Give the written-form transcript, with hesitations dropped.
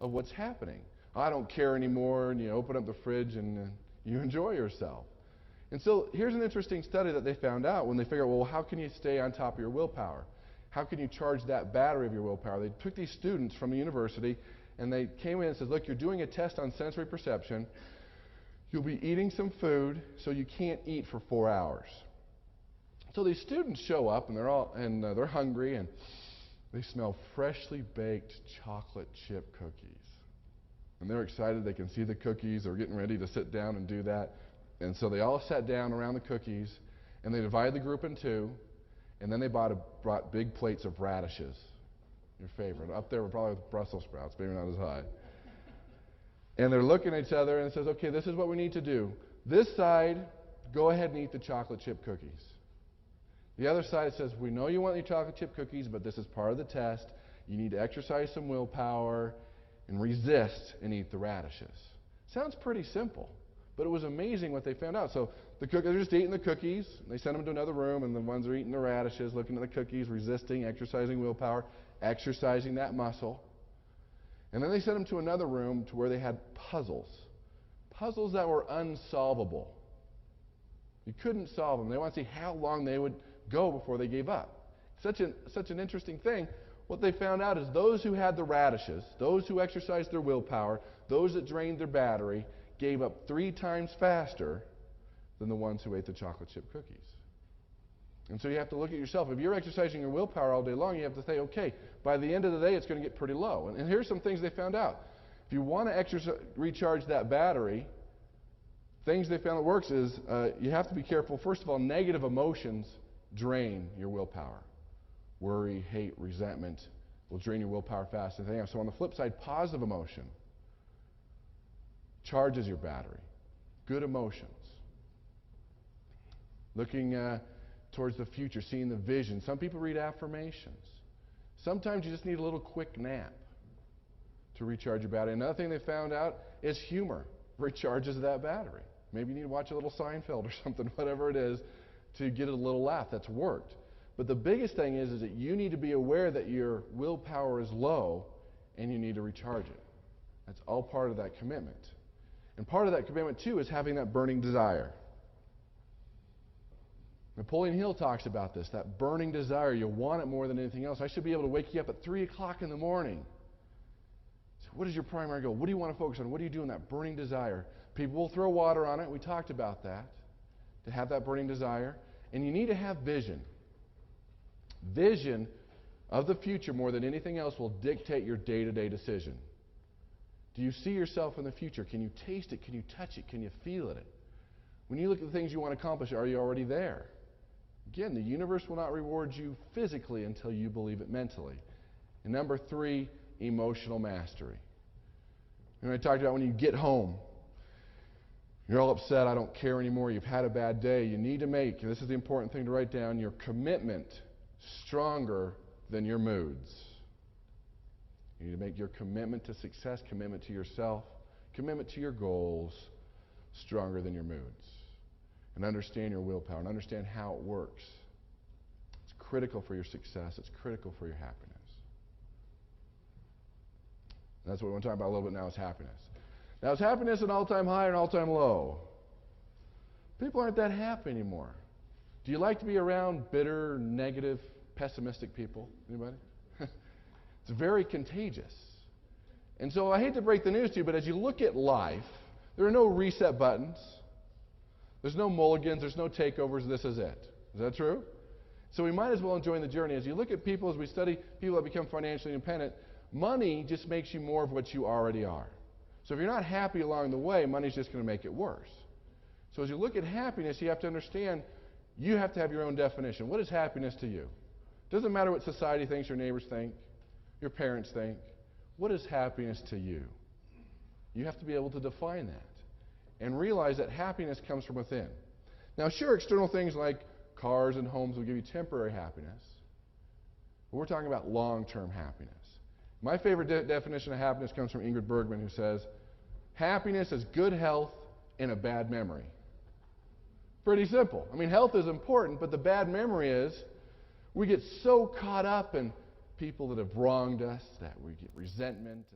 of what's happening. I don't care anymore, and you open up the fridge and you enjoy yourself. And so here's an interesting study that they found out when they figured, well, how can you stay on top of your willpower? How can you charge that battery of your willpower? They took these students from the university, and they came in and said, look, you're doing a test on sensory perception. You'll be eating some food, so you can't eat for 4 hours. So these students show up, and they're hungry, and they smell freshly baked chocolate chip cookies. And they're excited. They can see the cookies. They're getting ready to sit down and do that. And so they all sat down around the cookies, and they divided the group in two, and then they brought big plates of radishes, your favorite. Up there were probably Brussels sprouts, maybe not as high. And they're looking at each other, and it says, okay, this is what we need to do. This side, go ahead and eat the chocolate chip cookies. The other side says, we know you want your chocolate chip cookies, but this is part of the test. You need to exercise some willpower and resist and eat the radishes. Sounds pretty simple, but it was amazing what they found out. So they're just eating the cookies. They send them to another room, and the ones are eating the radishes, looking at the cookies, resisting, exercising willpower, exercising that muscle. And then they sent them to another room to where they had puzzles that were unsolvable. You couldn't solve them. They want to see how long they would go before they gave up. Such an interesting thing. What they found out is those who had the radishes, those who exercised their willpower, those that drained their battery, gave up 3 times faster than the ones who ate the chocolate chip cookies. And so you have to look at yourself. If you're exercising your willpower all day long, you have to say, okay, by the end of the day, it's going to get pretty low. And here's some things they found out. If you want to recharge that battery, things they found that works is you have to be careful. First of all, negative emotions drain your willpower. Worry, hate, resentment will drain your willpower faster than anything else. So on the flip side, positive emotion charges your battery. Good emotions. Looking towards the future, seeing the vision. Some people read affirmations. Sometimes you just need a little quick nap to recharge your battery. Another thing they found out is humor recharges that battery. Maybe you need to watch a little Seinfeld or something, whatever it is, to get a little laugh. That's worked. But the biggest thing is that you need to be aware that your willpower is low and you need to recharge it. That's all part of that commitment. And part of that commitment, too, is having that burning desire. Napoleon Hill talks about this, that burning desire. You want it more than anything else. I should be able to wake you up at 3 o'clock in the morning. So what is your primary goal? What do you want to focus on? What do you do in that burning desire? People will throw water on it. We talked about that, to have that burning desire. And you need to have vision. Vision of the future more than anything else will dictate your day-to-day decision. Do you see yourself in the future? Can you taste it? Can you touch it? Can you feel it? When you look at the things you want to accomplish, are you already there? Again, the universe will not reward you physically until you believe it mentally. And number 3, emotional mastery. And I talked about when you get home, you're all upset, I don't care anymore, you've had a bad day. You need to make, and this is the important thing to write down, your commitment stronger than your moods. You need to make your commitment to success, commitment to yourself, commitment to your goals stronger than your moods. And understand your willpower and understand how it works. It's critical for your success. It's critical for your happiness. And that's what we want to talk about a little bit now is happiness. Now, is happiness an all-time high or an all-time low? People aren't that happy anymore. Do you like to be around bitter, negative, pessimistic people? Anybody? It's very contagious. And so I hate to break the news to you, but as you look at life, there are no reset buttons. There's no mulligans. There's no takeovers. This is it. Is that true? So we might as well enjoy the journey. As you look at people, as we study people that become financially independent, money just makes you more of what you already are. So if you're not happy along the way, money's just going to make it worse. So as you look at happiness, you have to understand you have to have your own definition. What is happiness to you? It doesn't matter what society thinks, your neighbors think, your parents think. What is happiness to you? You have to be able to define that and realize that happiness comes from within. Now, sure, external things like cars and homes will give you temporary happiness, but we're talking about long-term happiness. My favorite definition of happiness comes from Ingrid Bergman, who says, happiness is good health and a bad memory. Pretty simple. I mean, health is important, but the bad memory is we get so caught up in people that have wronged us that we get resentment.